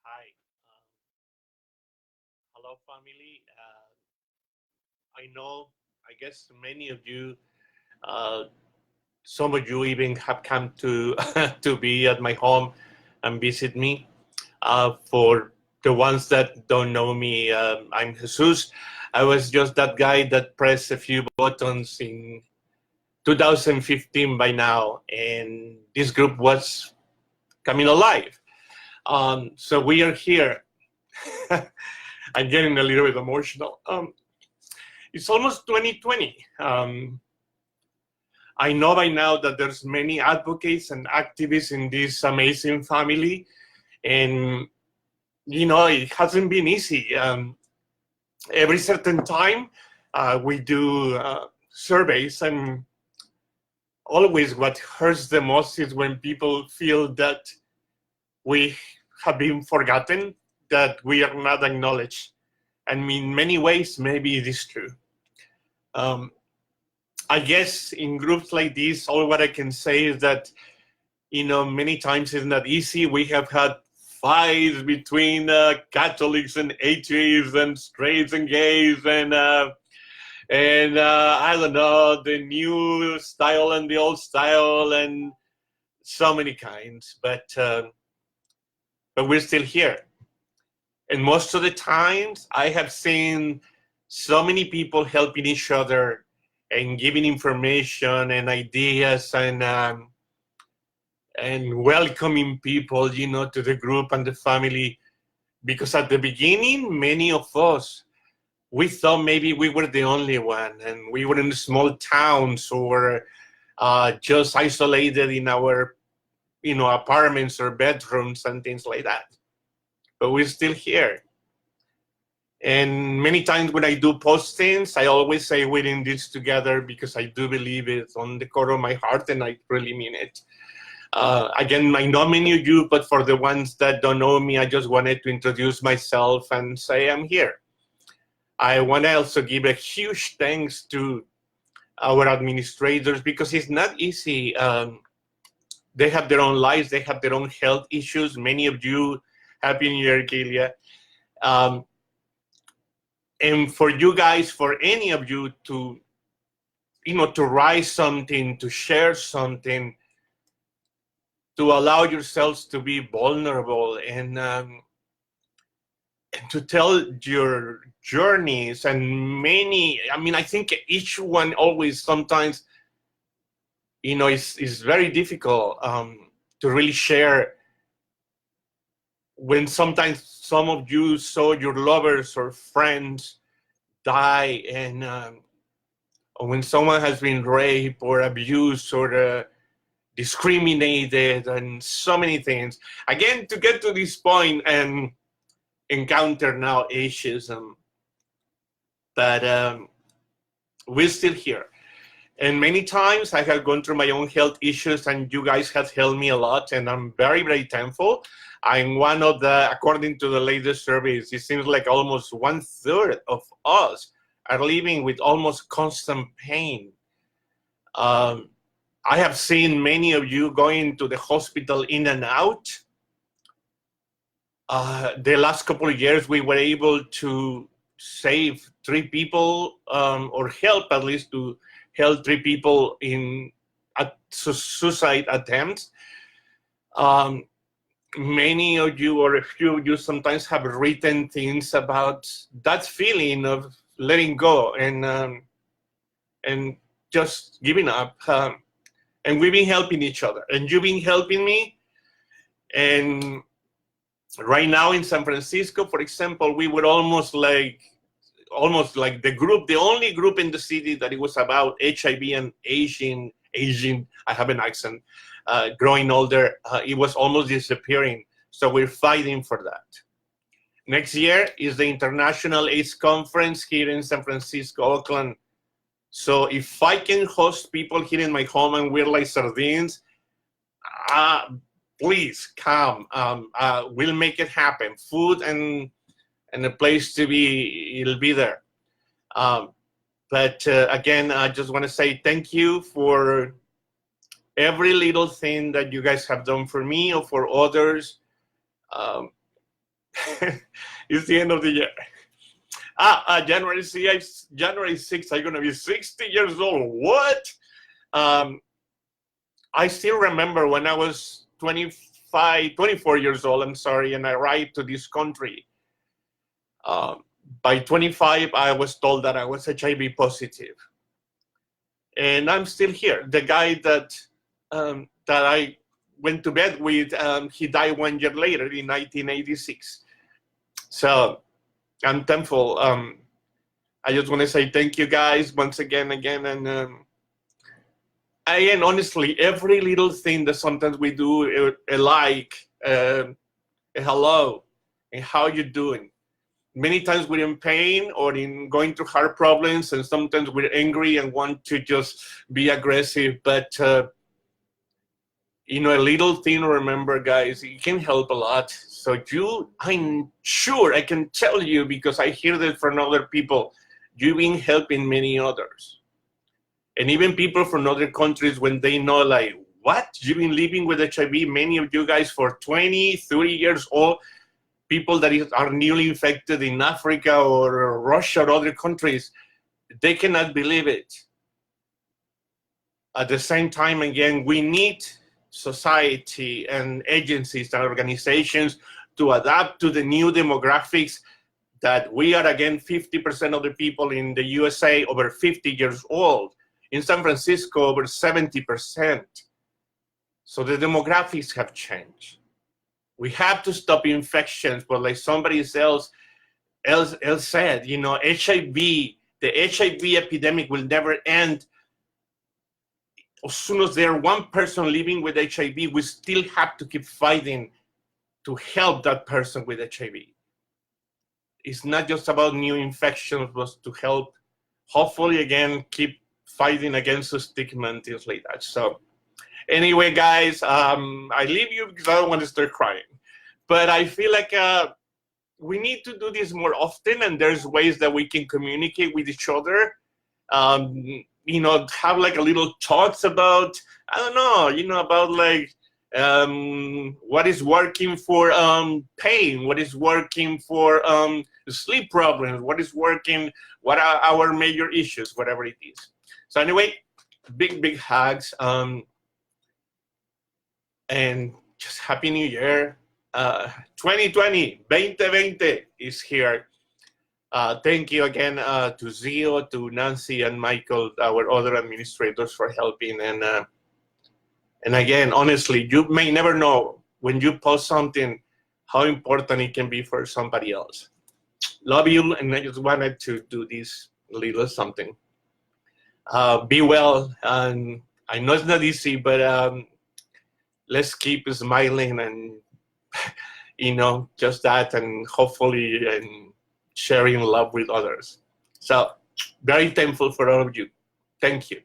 Hi. Hello, family. I know, I guess many of you, uh, some of you even have come to to be at my home and visit me. For the ones that don't know me, I'm Jesus. I was just that guy that pressed a few buttons in 2015 by now, and this group was coming alive. So we are here. I'm getting a little bit emotional. It's almost 2020. I know by now that there's many advocates and activists in this amazing family, and it hasn't been easy. Every certain time, we do surveys, and always what hurts the most is when people feel that we have been forgotten, that we are not acknowledged. And in many ways, maybe it is true. Um, I guess in groups like this, all what I can say is that, many times it's not easy. We have had fights between Catholics and atheists and straights and gays and I don't know, the new style and the old style and so many kinds. But we're still here. And most of the times I have seen so many people helping each other and giving information and ideas and welcoming people, to the group and the family. Because at the beginning, many of us, we thought maybe we were the only one, and we were in small towns or just isolated in our, apartments or bedrooms and things like that. But we're still here. And many times when I do postings, I always say we're in this together because I do believe it on the core of my heart, and I really mean it. Again, I know many of you, but for the ones that don't know me, I just wanted to introduce myself and say I'm here. I want to also give a huge thanks to our administrators because it's not easy. They have their own lives, they have their own health issues. Many of you, Happy New Year, Gilia. And for you guys, for any of you to write something, to share something, to allow yourselves to be vulnerable and to tell your journeys and I think each one always sometimes, is very difficult to really share when sometimes some of you saw your lovers or friends die or when someone has been raped or abused or discriminated and so many things. Again, to get to this point and encounter now ageism, but we're still here. And many times I have gone through my own health issues, and you guys have helped me a lot, and I'm very, very thankful. I'm one of according to the latest surveys, it seems like almost 1/3 of us are living with almost constant pain. I have seen many of you going to the hospital in and out. The last couple of years, we were able to save 3 people or help at least to help 3 people in suicide attempts. Many of you or a few of you sometimes have written things about that feeling of letting go and just giving up. And we've been helping each other, and you've been helping me. And right now in San Francisco, for example, we were almost like the group, the only group in the city that it was about HIV and aging. I have an accent. Growing older, it was almost disappearing. So we're fighting for that. Next year is the International AIDS Conference here in San Francisco, Oakland. So if I can host people here in my home and we're like sardines, please come. We'll make it happen. Food and a place to be, it'll be there. But again, I just want to say thank you for every little thing that you guys have done for me or for others. It's the end of the year. January 6th, I'm gonna be 60 years old. What? I still remember when I was 24 years old, I'm sorry, and I arrived to this country. By 25, I was told that I was HIV positive. And I'm still here. The guy that I went to bed with, he died 1 year later in 1986. So I'm thankful. I just want to say thank you guys once again. And honestly, every little thing that sometimes we do, like a hello, and how you doing. Many times we're in pain or in going through hard problems, and sometimes we're angry and want to just be aggressive. But you know, a little thing, remember, guys, it can help a lot. So I'm sure I can tell you, because I hear that from other people, you've been helping many others. And even people from other countries, when they know, like, what? You've been living with HIV, many of you guys, for 20, 30 years old, people that are newly infected in Africa or Russia or other countries, they cannot believe it. At the same time, again, we need society and agencies and organizations to adapt to the new demographics that we are, again, 50% of the people in the USA over 50 years old. In San Francisco, over 70%. So the demographics have changed. We have to stop infections, but like somebody else said, you know, the HIV epidemic will never end. As soon as there's one person living with HIV, we still have to keep fighting to help that person with HIV. It's not just about new infections, but to help, hopefully, again, keep fighting against the stigma and things like that. So anyway, guys, I leave you because I don't want to start crying. But I feel like we need to do this more often, and there's ways that we can communicate with each other. You know, have like a little talks about, I don't know, you know, about like what is working for pain, what is working for sleep problems, what is working, what are our major issues, whatever it is. So anyway, big hugs, and just Happy New Year. 2020 is here. Thank you again to Zio, to Nancy and Michael, our other administrators, for helping. And again, honestly, you may never know when you post something how important it can be for somebody else. Love you, and I just wanted to do this little something. Be well, and I know it's not easy, but let's keep smiling and you know, just that, and hopefully and sharing love with others. So very thankful for all of you. Thank you.